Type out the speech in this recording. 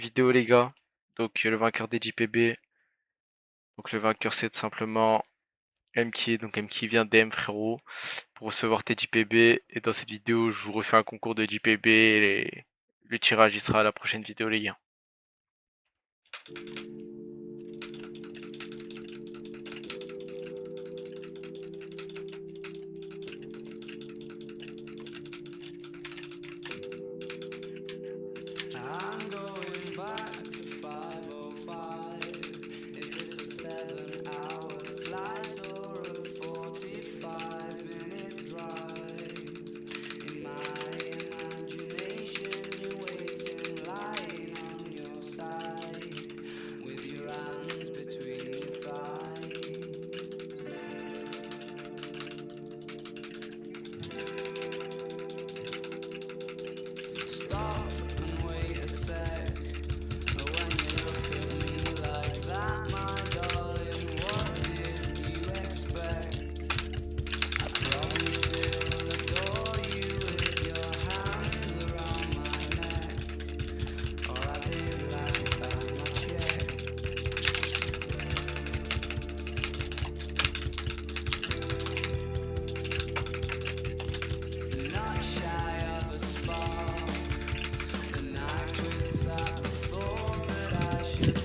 vidéo les gars. Donc le vainqueur des JPB. Donc le vainqueur c'est tout simplement MK. Donc MK vient DM frérot pour recevoir tes JPB. Et dans cette vidéo je vous refais un concours de JPB et le tirage il sera à la prochaine vidéo les gars. I'm going back to 5:05. Is this a 7-hour flight or a 45-minute drive? In my imagination, you're waiting, lying on your side, with your hands between your thighs. Stop and wait a sec. When you look at me like that, my darling, what did you expect? I promise still adore you with your hands around my neck, or I did last time I checked. Not shy of a spark. The knife twists at the thought that I should